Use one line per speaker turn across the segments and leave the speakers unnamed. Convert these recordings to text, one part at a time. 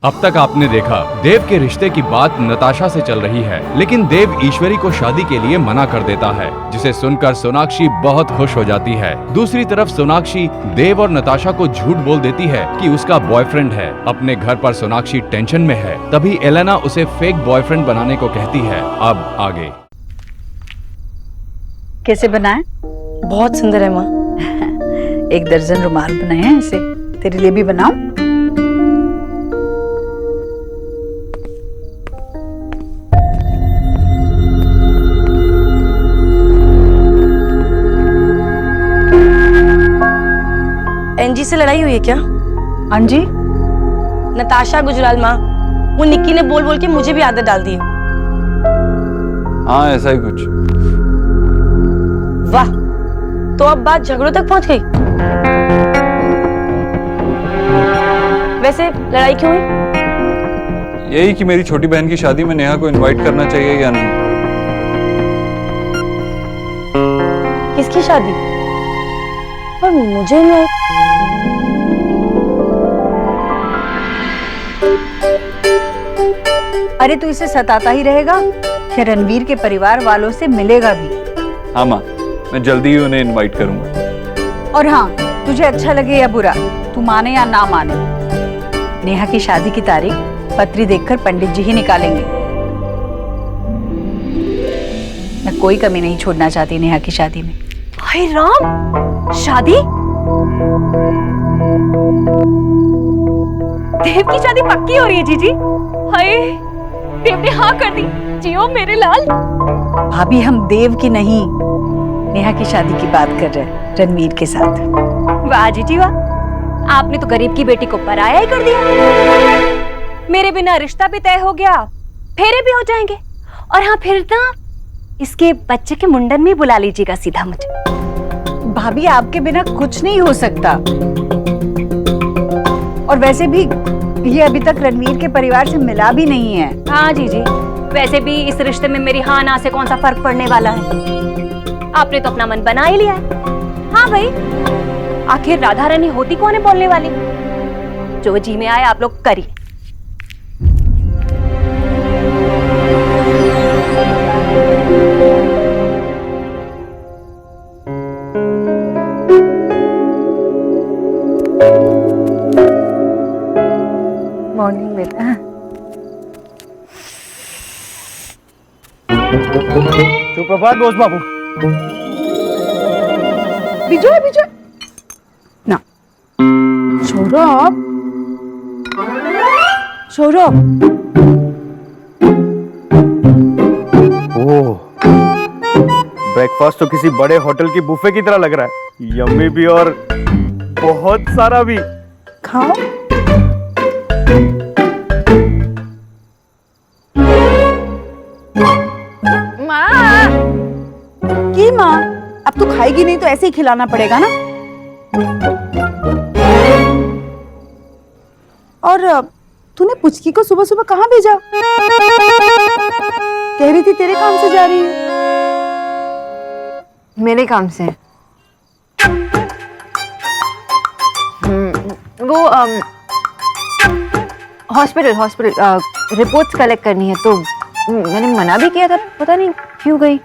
अब तक आपने देखा देव के रिश्ते की बात नताशा से चल रही है, लेकिन देव ईश्वरी को शादी के लिए मना कर देता है, जिसे सुनकर सोनाक्षी बहुत खुश हो जाती है। दूसरी तरफ सोनाक्षी देव और नताशा को झूठ बोल देती है कि उसका बॉयफ्रेंड है। अपने घर पर सोनाक्षी टेंशन में है, तभी एलेना उसे फेक बॉयफ्रेंड बनाने को कहती है। अब आगे
कैसे बनाए?
बहुत सुंदर है माँ।
1 दर्जन रुमाल बनाए हैं ऐसे। तेरे लिए भी बनाऊं?
एनजी से लड़ाई हुई है क्या?
हाँ जी।
नताशा गुजराल माँ, वो निक्की ने बोल बोल के मुझे भी आदत डाल दी है।
हाँ ऐसा ही कुछ।
वाह, तो अब बात झगड़ों तक पहुंच गई। वैसे लड़ाई क्यों हुई?
यही कि मेरी छोटी बहन की शादी में नेहा को इनवाइट करना चाहिए या नहीं।
किसकी शादी? और मुझे इनवाइट?
अरे तू इसे सताता ही रहेगा या रणवीर के परिवार वालों से मिलेगा भी?
हाँ माँ, मैं जल्दी ही उन्हें इनवाइट करूंगा।
और हाँ, तुझे अच्छा लगे या बुरा, तू माने या ना माने, नेहा की शादी की तारीख पत्री देखकर पंडित जी ही निकालेंगे। मैं कोई कमी नहीं छोड़ना चाहती नेहा की शादी में।
हाय राम, शादी? देव की शादी पक्की हो रही है जीजी। हाय, देव ने हाँ कर दी। जियो मेरे लाल।
भाभी, हम देव की नहीं, नेहा की शादी की बात कर रहे हैं, रणवीर के साथ।
वाह जीजी वाह, आपने तो गरीब की बेटी को पराया ही कर दिया। मेरे बिना रिश्ता भी तय हो गया, फेरे भी हो जाएंगे, और हाँ फिर ना इसके बच्चे के मुंडन में बुला लीजिएगा सीधा मुझे।
भाभी, आपके बिना कुछ नहीं हो सकता। और वैसे भी ये अभी तक रणवीर के परिवार से मिला भी नहीं है।
हाँ जीजी, वैसे भी इस रिश्ते में मेरी हाँ ना से कौन सा फर्क पड़ने वाला है। आपने तो अपना मन बना ही लिया है। हाँ भाई, आखिर राधा रानी होती कौन है बोलने वाली? जो जी में आए आप लोग करिए।
मॉर्निंग बेटा।
सुप्रभात बोस बाबू।
विजय विजय ना, सौरभ सौरभ।
ओह, ब्रेकफास्ट तो किसी बड़े होटल की बुफे की तरह लग रहा है। यम्मी भी और बहुत सारा भी।
खाओ। की माँ, अब तो खाएगी नहीं तो ऐसे ही खिलाना पड़ेगा ना। और तूने पुचकी को सुबह सुबह कहाँ भेजा? कह रही थी तेरे काम से जा रही है।
मेरे काम से? वो हॉस्पिटल रिपोर्ट्स कलेक्ट करनी है, तो मैंने मना भी किया था, पता नहीं क्यों गई।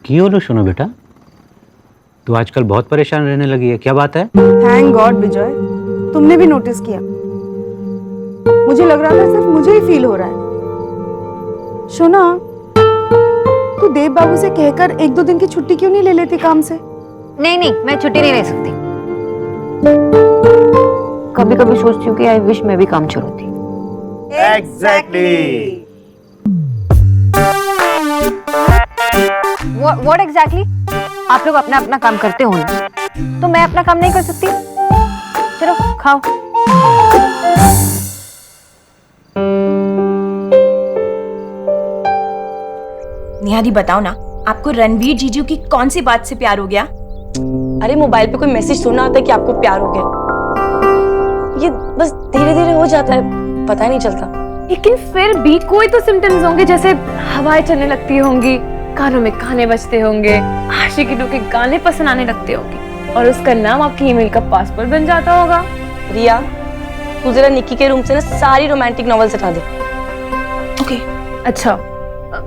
क्यों लो सुनो बेटा, तू आजकल बहुत परेशान रहने लगी है, क्या बात है?
थैंक गॉड विजय, तुमने भी नोटिस किया। मुझे लग रहा था सिर्फ मुझे ही फील हो रहा है। शोना, तू देव बाबू से कहकर 1-2 दिन की छुट्टी क्यों नहीं ले लेती काम से?
नहीं, मैं छुट्टी नहीं ले सकती। कभी कभी सोचती हूँ कि आई विश मैं भी काम छोड़ती।
एग्जैक्टली।
What exactly? आप लोग अपना अपना काम करते हो ना, तो मैं अपना काम नहीं कर सकती? चलो खाओ।
निहारी बताओ ना, आपको रणवीर जीजू की कौन सी बात से प्यार हो गया?
अरे मोबाइल पे कोई मैसेज सुनना होता है कि आपको प्यार हो गया। ये बस धीरे धीरे हो जाता है, पता ही नहीं चलता।
लेकिन फिर भी कोई तो सिम्टम्स होंगे, जैसे हवाएं चलने लगती होंगी, कानों में गाने बजते होंगे, आशिकी के गाने पसंद आने लगते होंगे।
और उसका नाम आपकी ईमेल का पासवर्ड बन जाता होगा। रिया, तू जरा निक्की के रूम से ना सारी रोमांटिक नॉवेल्स हटा दे।
ओके।
अच्छा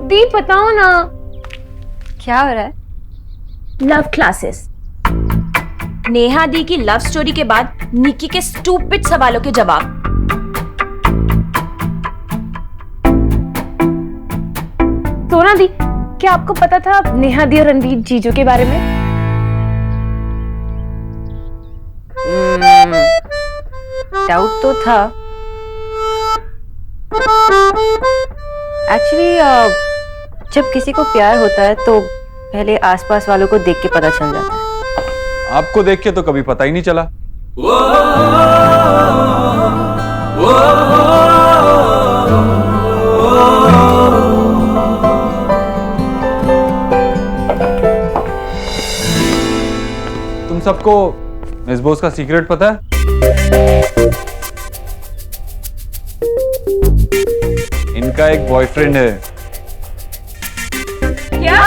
दी, बताओ ना।
क्या हो रहा है?
Love classes. नेहा दी की लव स्टोरी के बाद निक्की के स्टूपिड सवालों के जवाब। सोना दी, क्या आपको पता था नेहा दी और रणवीर जीजू के बारे में?
डाउट तो था एक्चुअली। जब किसी को प्यार होता है तो पहले आसपास वालों को देख के पता चल जाता है।
आपको देख के तो कभी पता ही नहीं चला। तुम सबको मिस बोस का सीक्रेट पता है? इनका एक बॉयफ्रेंड है।
क्या?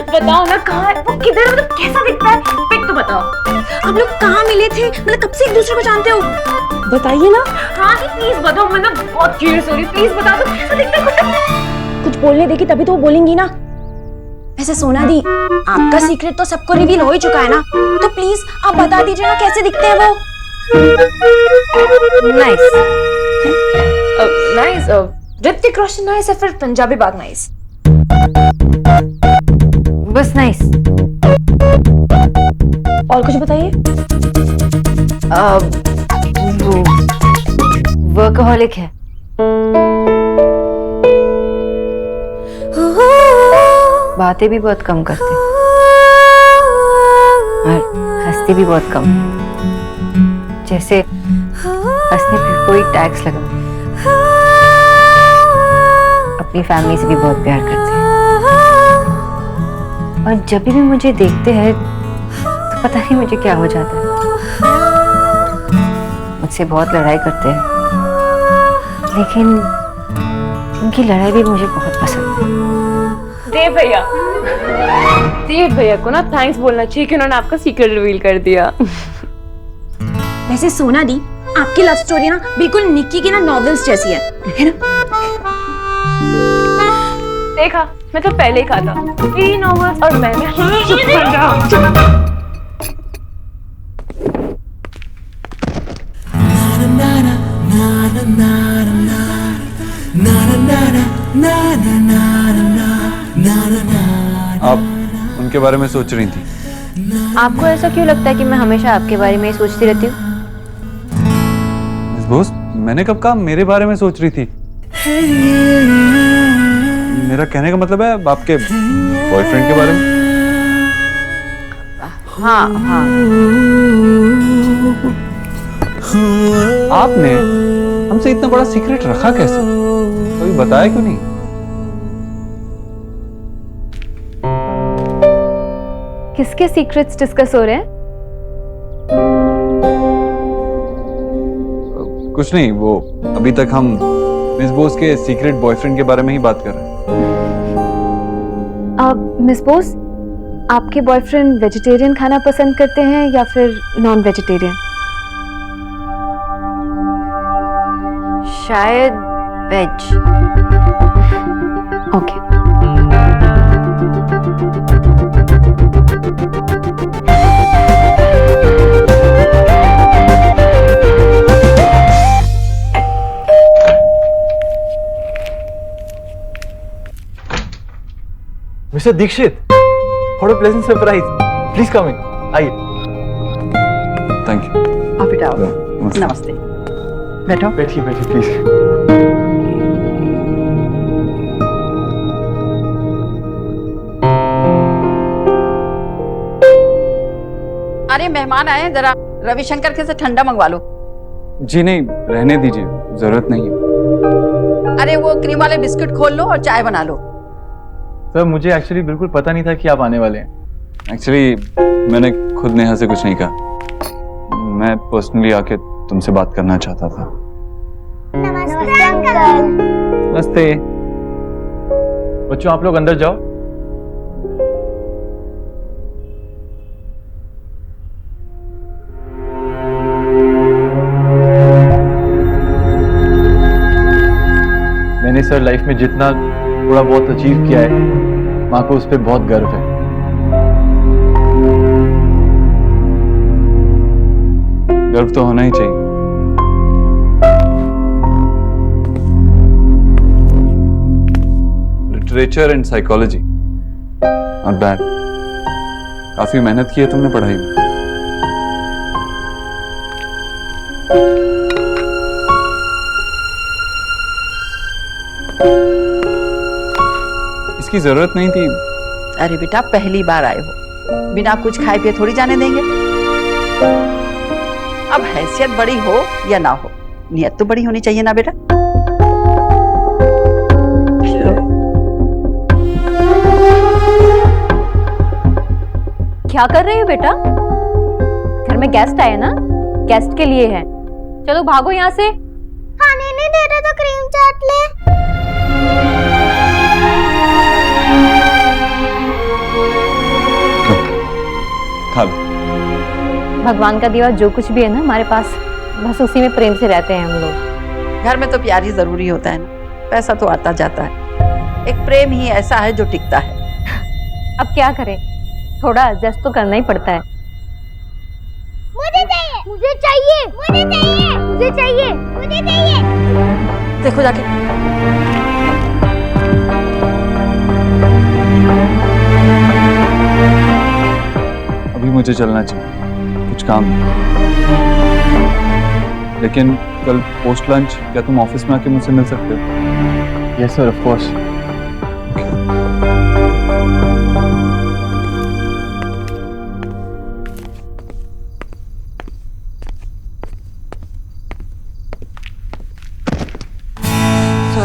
बताओ ना, कहाँ है वो? किधर है? मतलब कैसा दिखता है? पिक तो बताओ।
आप लोग कहाँ मिले थे? मतलब कब से एक दूसरे को जानते हो?
बताइए ना। हाँ दी प्लीज बताओ, मैं ना बहुत क्यूरियस हो रही हूँ। प्लीज बता दो कैसा दिखता है। कुछ बोलने देगी तभी तो वो बोलेंगी ना।
वैसे सोना दी, आपका सीक्रेट तो सबको रिवील हो ही चुका है ना, तो प्लीज आप बता दीजिए ना कैसे दिखते हैं वो।
Nice.
Nice. Hrithik Roshan nice है, फिर पंजाबी बाग नाइस।
बस नाइस।
और कुछ बताइए।
वर्कहोलिक है। बातें भी बहुत कम करते और हंसते भी बहुत कम, जैसे हंसने पे कोई टैक्स लगा। अपनी फैमिली से भी बहुत प्यार करते हैं और जब भी मुझे देखते हैं तो पता नहीं मुझे क्या हो जाता है। मुझसे बहुत लड़ाई करते हैं, लेकिन उनकी लड़ाई भी मुझे बहुत पसंद है।
देव भैया को ना थैंक्स बोलना चाहिए कि उन्होंने आपका सीक्रेट रिवील कर दिया।
वैसे सोना दी, आपकी लव स्टोरी ना बिल्कुल निक्की की ना नॉवेल्स जैसी है ना?
देखा, मैं तो पहले ही कहा था। 3 नॉवेल्स और मैं चुप कर जा।
आप उनके बारे में सोच रही थी?
आपको ऐसा क्यों लगता है कि मैं हमेशा आपके बारे में ही सोचती रहती हूँ?
मिस बोस, मैंने कब कहा मेरे बारे में सोच रही थी? मेरा कहने का मतलब है आपके बॉयफ्रेंड के बारे में।
हाँ हाँ।
आपने हमसे इतना बड़ा सीक्रेट रखा कैसे? कभी बताया क्यों नहीं?
किसके सीक्रेट्स डिस्कस हो रहे हैं?
कुछ नहीं, वो अभी तक हम मिस बोस के सीक्रेट बॉयफ्रेंड के बारे में ही बात कर रहे हैं।
मिस बोस, आपके बॉयफ्रेंड वेजिटेरियन खाना पसंद करते हैं या फिर नॉन वेजिटेरियन? शायद veg. Okay.
Mister Dikshit, what a pleasant surprise. Please come in. आइए।
Thank you.
आप बेटा आओ। नमस्ते। बैठो।
बैठिए बैठिए प्लीज।
अरे मेहमान आए हैं, जरा रविशंकर के से ठंडा मंगवा लो।
जी नहीं, रहने दीजिए, जरूरत नहीं है।
अरे वो क्रीम वाले बिस्किट खोल लो और चाय बना लो।
सर, मुझे एक्चुअली बिल्कुल पता नहीं था कि आप आने वाले हैं।
एक्चुअली मैंने खुद नेहा से कुछ नहीं कहा। मैं पर्सनली आके तुमसे बात करना चाहता था।
अंकल।
नमस्ते।
बच्चों आप लोग अंदर जाओ। मैंने सर लाइफ में जितना थोड़ा बहुत अचीव किया है, माँ को उस पर बहुत गर्व है।
गर्व तो होना ही चाहिए। Literature and psychology, not bad. काफी मेहनत की है तुमने पढ़ाई में। इसकी जरूरत नहीं थी।
अरे बेटा, पहली बार आए हो, बिना कुछ खाए पिए थोड़ी जाने देंगे। अब हैसियत बड़ी हो या ना हो, नियत तो बड़ी होनी चाहिए ना बेटा।
क्या कर रहे हो बेटा? घर में गेस्ट आए ना, गेस्ट के लिए है। चलो भागो यहाँ से।
खाने नहीं दे रहे तो क्रीम चाट ले।
खा लो।
भगवान का दिया जो कुछ भी है ना हमारे पास, बस उसी में प्रेम से रहते हैं हम लोग।
घर में तो प्यार ही जरूरी होता है ना, पैसा तो आता जाता है, एक प्रेम ही ऐसा है जो टिकता है।
अब क्या करें, थोड़ा एडजस्ट तो करना ही पड़ता है।
मुझे चाहिए, मुझे चाहिए, मुझे चाहिए, मुझे चाहिए, मुझे चाहिए।
देखो जाके।
अभी मुझे चलना चाहिए, कुछ काम है। लेकिन कल पोस्ट लंच क्या तुम ऑफिस में आके मुझसे मिल सकते हो?
Yes sir, of course.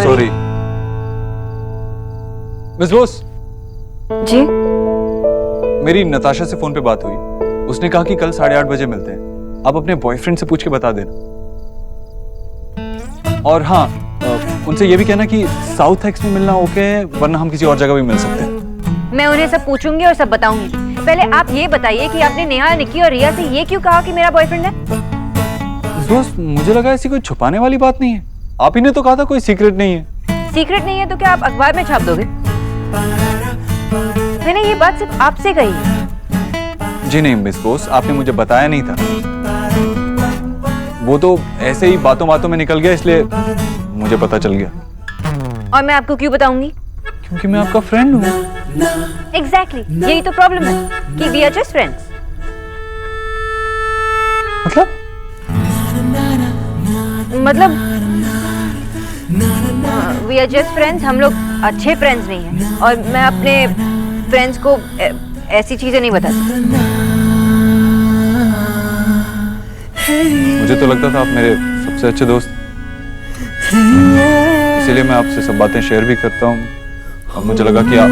Sorry miss Bose.
जी
मेरी नताशा से फोन पे बात हुई, उसने कहा कि कल 8:30 बजे मिलते हैं। आप अपने बॉयफ्रेंड से पूछ के बता देना। और हाँ, उनसे ये भी कहना कि साउथ एक्स में मिलना ओके है, वरना हम किसी और जगह भी मिल सकते हैं।
मैं उन्हें सब पूछूंगी और सब बताऊंगी। पहले आप ये बताइए कि आपने नेहा, निक्की और रिया से ये क्यों कहा कि मेरा बॉयफ्रेंड है?
दोस्त, मुझे लगा ऐसी कोई छुपाने वाली बात नहीं है। आप ही ने तो कहा था कोई सीक्रेट नहीं है।
सीक्रेट नहीं है तो क्या आप अखबार में छाप दोगे? मैंने ये बात सिर्फ आपसे कही।
जी नहीं मिस बोस, आपने मुझे बताया नहीं था। वो तो ऐसे ही बातों बातों में निकल गया, इसलिए मुझे पता चल गया।
और मैं आपको क्यों बताऊंगी?
क्योंकि मैं आपका फ्रेंड हूँ।
एग्जैक्टली, यही तो प्रॉब्लम है कि वी आर जस्ट फ्रेंड्स। मतलब वी आर जस्ट फ्रेंड्स, हम लोग अच्छे फ्रेंड्स नहीं हैं। और मैं अपने फ्रेंड्स को ऐसी चीजें नहीं बता सकती।
मुझे तो लगता था आप मेरे सबसे अच्छे दोस्त, इसीलिए मैं आपसे सब बातें शेयर भी करता हूँ। अब मुझे लगा कि आप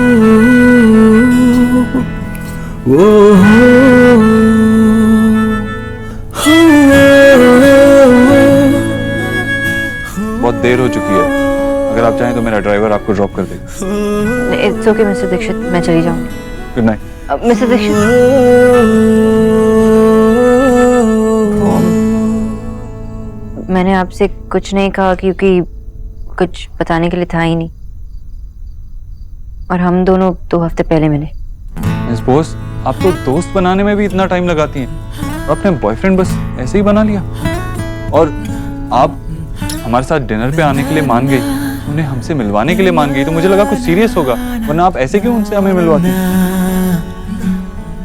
बहुत देर हो चुकी है, अगर आप चाहें तो मेरा ड्राइवर आपको ड्रॉप कर देगा।
इट्स ओके मिस्टर दीक्षित, मैं चली जाऊंगी।
Good night.
मिस्टर दीक्षित, मैंने आपसे कुछ नहीं कहा क्योंकि कुछ बताने के लिए था ही नहीं। और हम दोनों 2 हफ्ते पहले मिले।
मिस बोस, आप तो दोस्त बनाने में भी इतना टाइम लगाती हैं, और अपने बॉयफ्रेंड बस ऐसे ही बना लिया। और आप हमारे साथ डिनर पे आने के लिए मान गई, उन्हें हमसे मिलवाने के लिए मान गई, तो मुझे लगा कुछ सीरियस होगा, वरना आप ऐसे क्यों उनसे हमें मिलवाती?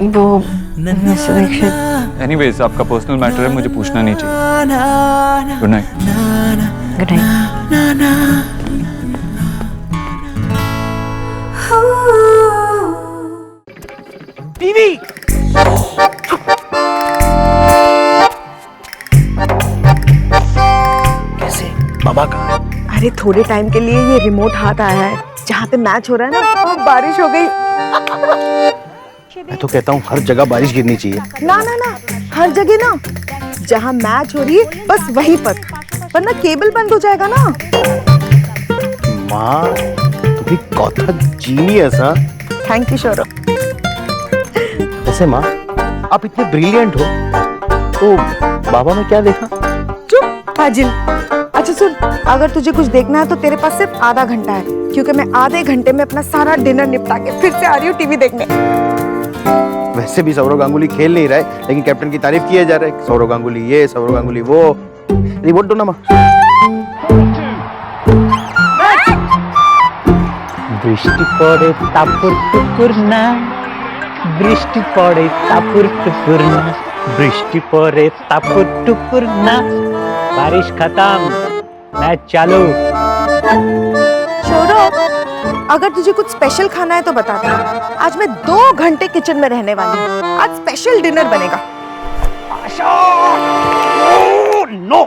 वो मिस्टर दीक्षित,
एनीवेज, आपका पर्सनल मैटर है, मुझे पूछना नहीं चाहिए। Good night.
Good night.
TV कैसे? बाबा का?
अरे थोड़े टाइम के लिए ये रिमोट हाथ आया है, जहाँ पे मैच हो रहा है ना, वो बारिश हो गई।
मैं तो कहता हूँ हर जगह बारिश गिरनी चाहिए।
ना ना ना, हर जगह ना, जहाँ मैच हो रही है बस वहीं पर, वरना केबल बंद हो जाएगा ना।
माँ तुम्ही कौतक जीनियस हाँ।
Thank you Saurabh.
वैसे माँ आप इतने ब्रिलियंट हो तो बाबा में क्या देखा?
चुप फाजिल। अच्छा सुन, अगर तुझे कुछ देखना है तो तेरे पास सिर्फ आधा घंटा है, क्योंकि मैं आधे घंटे में अपना सारा डिनर निपटा के फिर से आ रही हूँ टीवी देखने।
वैसे भी सौरव गांगुली खेल नहीं रहा है, लेकिन कैप्टन की तारीफ किए जा रहे हैं। सौरव गांगुली ये, सौरव गांगुली वो। रिपोर्ट दो ना माँ।
বৃষ্টি পড়ে তাপুর টুকুর না, বৃষ্টি পড়ে তাপুর টুকুর না, বৃষ্টি পড়ে তাপুর টুকুর না, बारिश खत्म, मैच चालू।
सौरभ, अगर तुझे कुछ स्पेशल खाना है तो बता दे। आज मैं 2 घंटे किचन में रहने वाली हूँ। आज स्पेशल डिनर बनेगा।
No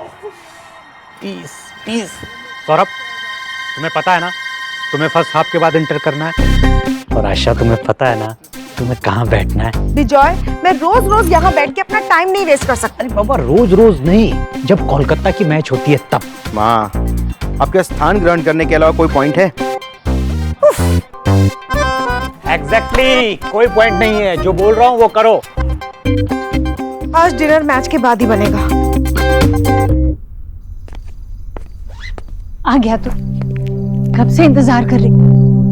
please please. सौरभ, तुम्हें पता है ना तुम्हें फर्स्ट हाफ के बाद एंटर करना है, और आशा तुम्हें पता है ना तुम्हें कहाँ बैठना है।
विजय, मैं रोज रोज यहाँ बैठ के अपना टाइम नहीं वेस्ट कर सकती।
अरे बाबा, रोज रोज नहीं, जब कोलकाता की मैच होती है तब।
माँ आपके स्थान ग्रहण करने के अलावा कोई पॉइंट है?
एग्जैक्टली, कोई पॉइंट नहीं है। जो बोल रहा हूँ वो करो।
आज डिनर मैच के बाद ही बनेगा।
आ गया तू, कब से इंतजार कर रही।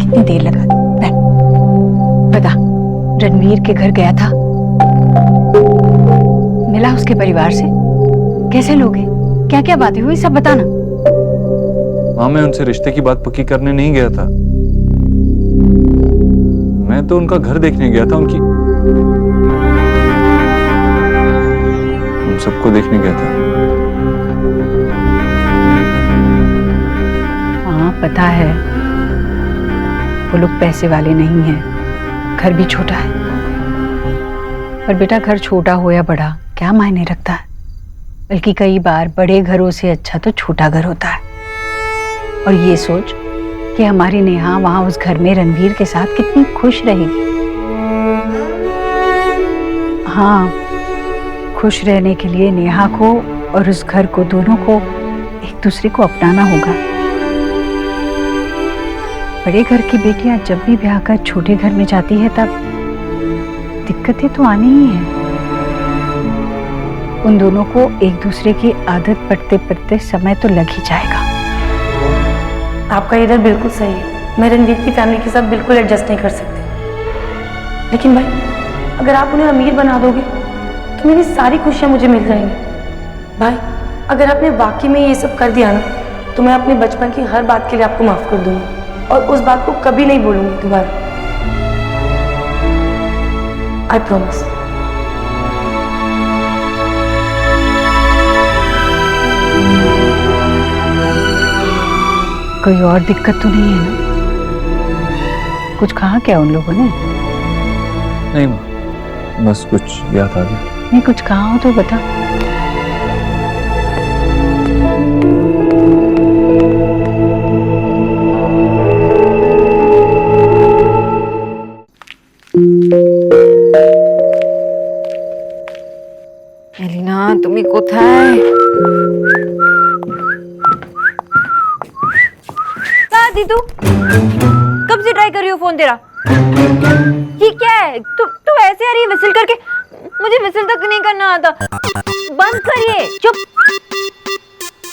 कितनी देर लगा? बैठ, बता, रणवीर के घर गया था, मिला उसके परिवार से, कैसे लोग हैं, क्या क्या बातें हुई, सब बताना।
माँ मैं उनसे रिश्ते की बात पक्की करने नहीं गया था, मैं तो उनका घर देखने गया था, उन सबको देखने गया था।
हाँ पता है, वो लोग पैसे वाले नहीं हैं, घर भी छोटा है। पर बेटा, घर छोटा हो या बड़ा क्या मायने रखता है, बल्कि कई बार बड़े घरों से अच्छा तो छोटा घर होता है। और ये सोच कि हमारी नेहा वहां उस घर में रणवीर के साथ कितनी खुश रहेगी। हाँ, खुश रहने के लिए नेहा को और उस घर को, दोनों को एक दूसरे को अपनाना होगा। बड़े घर की बेटियां जब भी ब्याह कर छोटे घर में जाती है तब दिक्कतें तो आनी ही है। उन दोनों को एक दूसरे की आदत पड़ते पड़ते समय तो लग ही जाएगा।
आपका इधर बिल्कुल सही है, मैं रणवीर की फैमिली के साथ बिल्कुल एडजस्ट नहीं कर सकती। लेकिन भाई, अगर आप उन्हें अमीर बना दोगे तो मेरी सारी खुशियाँ मुझे मिल जाएंगी। भाई, अगर आपने वाकई में ये सब कर दिया ना तो मैं अपने बचपन की हर बात के लिए आपको माफ कर दूंगी और उस बात को कभी नहीं बोलूंगी दोबारा। I promise.
कोई और दिक्कत तो नहीं है ना? कुछ कहा क्या उन लोगों ने?
नहीं माँ, बस कुछ याद आ गया।
नहीं, कुछ कहा हो तो बता।
एलिना, तुम्ही कोথায়?
कहाँ थी तू? कब से ट्राई कर रही हो फोन तेरा? ये क्या है? तू ऐसे आ रही है विसिल करके, मुझे विसिल तक नहीं करना आता। बंद करिए, चुप।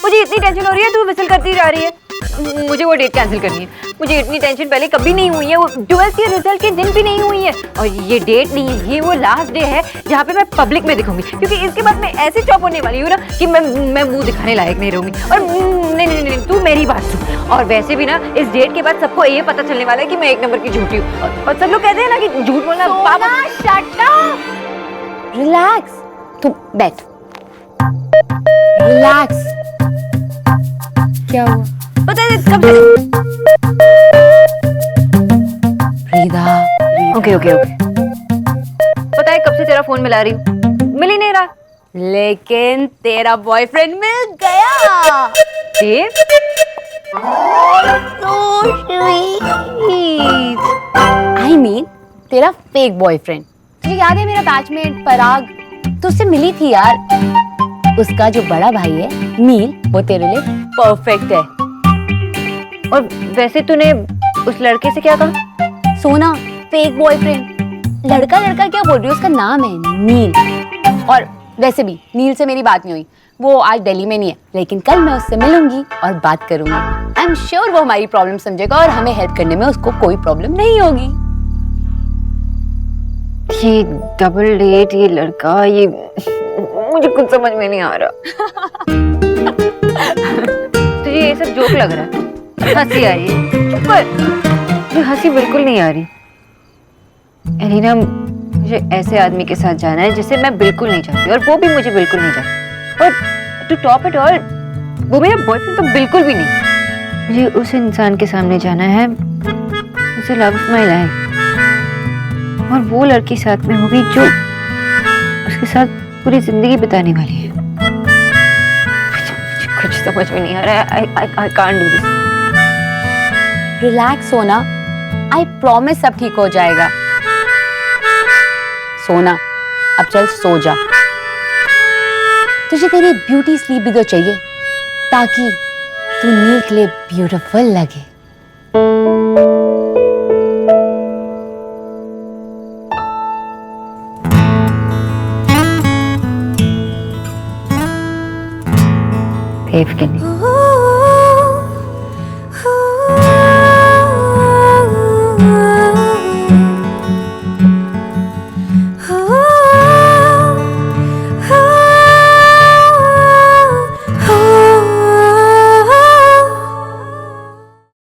मुझे इतनी टेंशन हो रही है, तू विसिल करती जा रही है। मुझे वो डेट कैंसिल करनी है। मुझे इतनी टेंशन पहले कभी नहीं हुई है, वो 12th के रिजल्ट के दिन भी नहीं हुई है। और ये डेट नहीं है, ये वो लास्ट डे है जहाँ पे मैं पब्लिक में दिखूंगी, क्योंकि इसके बाद मैं ऐसे चौप होने वाली हूँ ना कि मैं मुंह दिखाने लायक नहीं रहूंगी। और नहीं, तू मेरी बात सुन। और वैसे भी ना इस डेट के बाद सबको ये पता चलने वाला है कि मैं एक नंबर की झूठी हूँ। और सब लोग कहते हैं ना कि झूठ बोलना पाप। Shut up, relax. तू बैठ, रिलैक्स। क्या हुआ? पता है कब से ओके पता है कब से तेरा फोन मिला रही हूँ, मिल ही नहीं रहा। लेकिन तेरा बॉयफ्रेंड मिल गया। देव, आई मीन तेरा फेक बॉयफ्रेंड। तुझे याद है मेरा बैचमेट पराग, तो उससे मिली थी यार। उसका जो बड़ा भाई है नील, वो तेरे लिए परफेक्ट है।
और वैसे तूने उस लड़के से क्या कहा?
सोना फेक बॉयफ्रेंड। लड़का लड़का क्या बोल रही हो, उसका नाम है नील। और वैसे भी नील से मेरी बात नहीं हुई, वो आज दिल्ली में नहीं है, लेकिन कल मैं उससे मिलूंगी और बात करूंगी। आई एम श्योर वो हमारी प्रॉब्लम समझेगा और हमें हेल्प करने में उसको कोई प्रॉब्लम नहीं होगी।
ये डबल डेट, ये लड़का, ये मुझे कुछ समझ में नहीं आ रहा। तुझे ये सब जोक लग रहा है? हंसी आ रही है? चुप कर, मुझे हंसी बिल्कुल नहीं आ रही। एलिना, मुझे ऐसे आदमी के साथ जाना है जिसे मैं बिल्कुल नहीं चाहती और वो भी मुझे बिल्कुल नहीं चाहती। और टू टॉप इट ऑल, वो मेरा बॉयफ्रेंड तो बिल्कुल भी नहीं। मुझे उस इंसान के सामने जाना है उसे लव ऑफ माय लाइफ, और वो लड़की साथ में होगी जो उसके साथ पूरी जिंदगी बिताने वाली है। मुझे कुछ समझ में नहीं आ रहा है। I can't do this.
Relax सोना, आई प्रॉमिस सब ठीक हो जाएगा। सोना अब चल सो जा। तुझे तेरी ब्यूटी स्लीप भी तो चाहिए ताकि तू नील के लिए ब्यूटीफुल लगे।
देव के लिए।